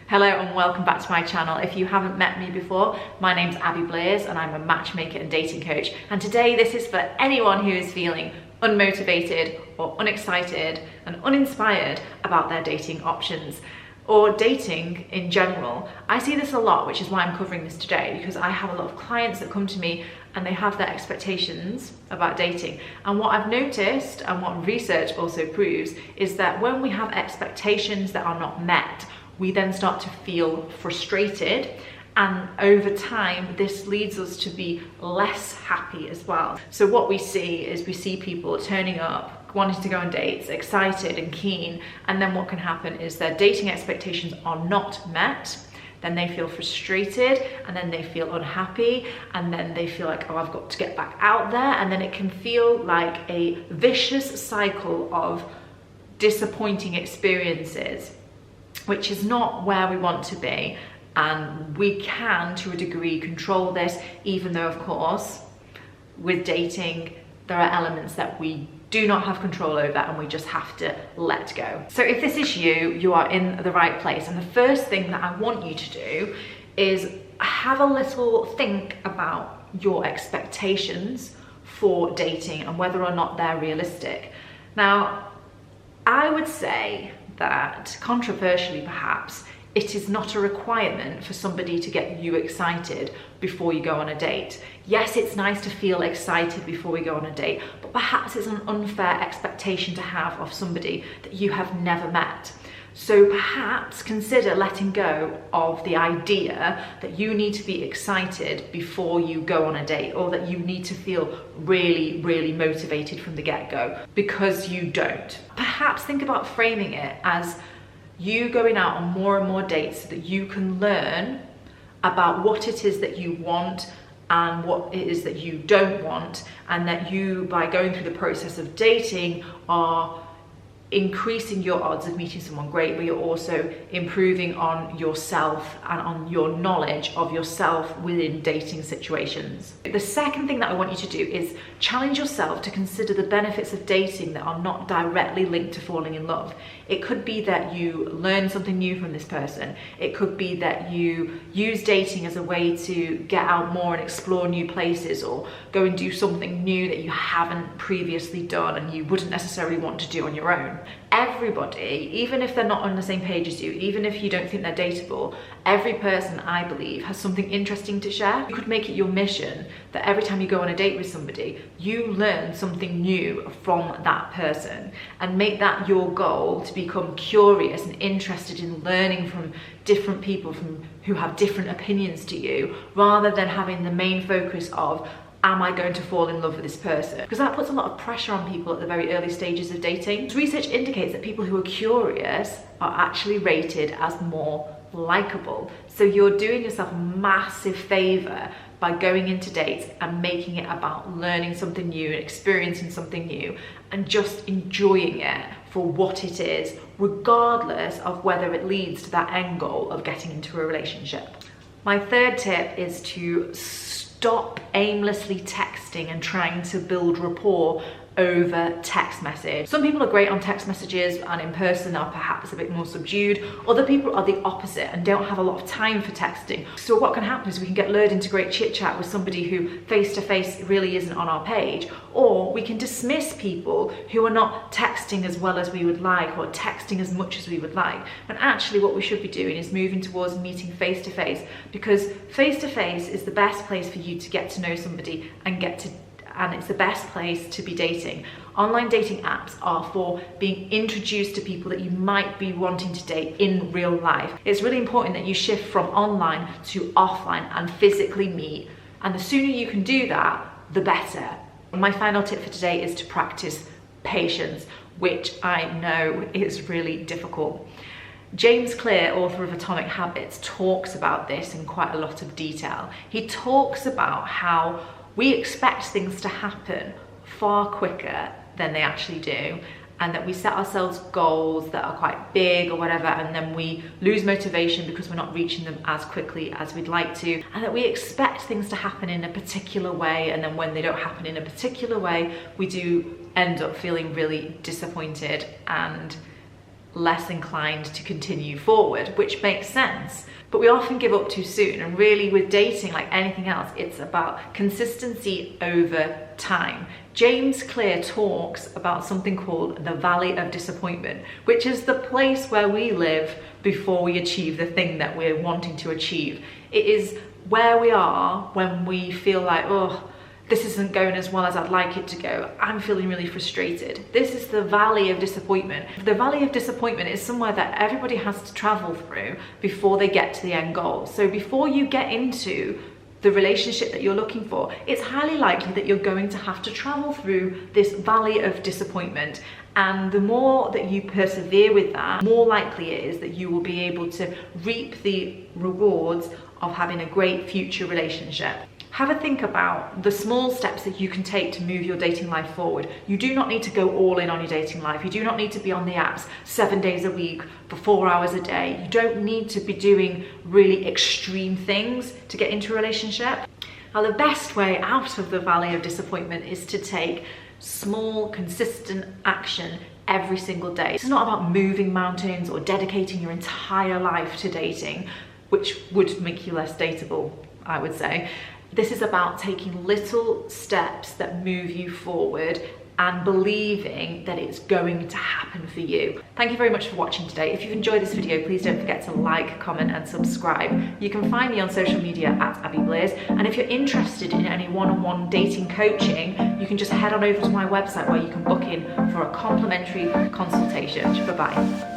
Hello and welcome back to my channel. If you haven't met me before, my name's Blears and I'm a matchmaker and dating coach. And today this is for anyone who is feeling unmotivated or unexcited and uninspired about their dating options or dating in general. I see this a lot, which is why I'm covering this today, because I have a lot of clients that come to me and they have their expectations about dating. And what I've noticed and what research also proves is that when we have expectations that are not met, we then start to feel frustrated, and over time this leads us to be less happy as well. So what we see is we see people turning up, wanting to go on dates, excited and keen, and then what can happen is their dating expectations are not met. Then they feel frustrated, and then they feel unhappy, and then they feel like, oh, I've got to get back out there, and then it can feel like a vicious cycle of disappointing experiences, which is not where we want to be. And we can, to a degree, control this, even though, of course, with dating, there are elements that we do not have control over and we just have to let go. So if this is you, you are in the right place. And the first thing that I want you to do is have a little think about your expectations for dating and whether or not they're realistic. Now, I would say that, controversially perhaps, it is not a requirement for somebody to get you excited before you go on a date. Yes, it's nice to feel excited before we go on a date, but perhaps it's an unfair expectation to have of somebody that you have never met. So perhaps consider letting go of the idea that you need to be excited before you go on a date, or that you need to feel really, really motivated from the get-go, because you don't. Perhaps think about framing it as you going out on more and more dates so that you can learn about what it is that you want and what it is that you don't want, and that you, by going through the process of dating, are increasing your odds of meeting someone great, but you're also improving on yourself and on your knowledge of yourself within dating situations. The second thing that I want you to do is challenge yourself to consider the benefits of dating that are not directly linked to falling in love. It could be that you learn something new from this person. It could be that you use dating as a way to get out more and explore new places, or go and do something new that you haven't previously done and you wouldn't necessarily want to do on your own. Everybody, even if they're not on the same page as you, even if you don't think they're dateable, every person, I believe, has something interesting to share. You could make it your mission that every time you go on a date with somebody, you learn something new from that person, and make that your goal, to become curious and interested in learning from different people who have different opinions to you, rather than having the main focus of, am I going to fall in love with this person? Because that puts a lot of pressure on people at the very early stages of dating. Research indicates that people who are curious are actually rated as more likable. So you're doing yourself a massive favor by going into dates and making it about learning something new and experiencing something new, and just enjoying it for what it is, regardless of whether it leads to that end goal of getting into a relationship. My third tip is to stop aimlessly texting and trying to build rapport over text message. Some people are great on text messages and in person are perhaps a bit more subdued. Other people are the opposite and don't have a lot of time for texting. So what can happen is we can get lured into great chit chat with somebody who face to face really isn't on our page, or we can dismiss people who are not texting as well as we would like, or texting as much as we would like. When actually what we should be doing is moving towards meeting face to face, because face to face is the best place for you to get to know somebody and it's the best place to be dating. Online dating apps are for being introduced to people that you might be wanting to date in real life. It's really important that you shift from online to offline and physically meet. And the sooner you can do that, the better. My final tip for today is to practice patience, which I know is really difficult. James Clear, author of Atomic Habits, talks about this in quite a lot of detail. He talks about how we expect things to happen far quicker than they actually do, and that we set ourselves goals that are quite big or whatever, and then we lose motivation because we're not reaching them as quickly as we'd like to, and that we expect things to happen in a particular way, and then when they don't happen in a particular way, we do end up feeling really disappointed and less inclined to continue forward, which makes sense. But we often give up too soon, and really with dating, like anything else, it's about consistency over time. James Clear talks about something called the Valley of Disappointment, which is the place where we live before we achieve the thing that we're wanting to achieve. It is where we are when we feel like, oh, this isn't going as well as I'd like it to go. I'm feeling really frustrated. This is the Valley of Disappointment. The Valley of Disappointment is somewhere that everybody has to travel through before they get to the end goal. So before you get into the relationship that you're looking for, it's highly likely that you're going to have to travel through this Valley of Disappointment. And the more that you persevere with that, more likely it is that you will be able to reap the rewards of having a great future relationship. Have a think about the small steps that you can take to move your dating life forward. You do not need to go all in on your dating life. You do not need to be on the apps 7 days a week for 4 hours a day. You don't need to be doing really extreme things to get into a relationship. Now, the best way out of the Valley of Disappointment is to take small, consistent action every single day. It's not about moving mountains or dedicating your entire life to dating, which would make you less dateable, I would say. This is about taking little steps that move you forward and believing that it's going to happen for you. Thank you very much for watching today. If you've enjoyed this video, please don't forget to like, comment and subscribe. You can find me on social media at Abby Blears, and if you're interested in any one-on-one dating coaching, you can just head on over to my website where you can book in for a complimentary consultation. Bye-bye.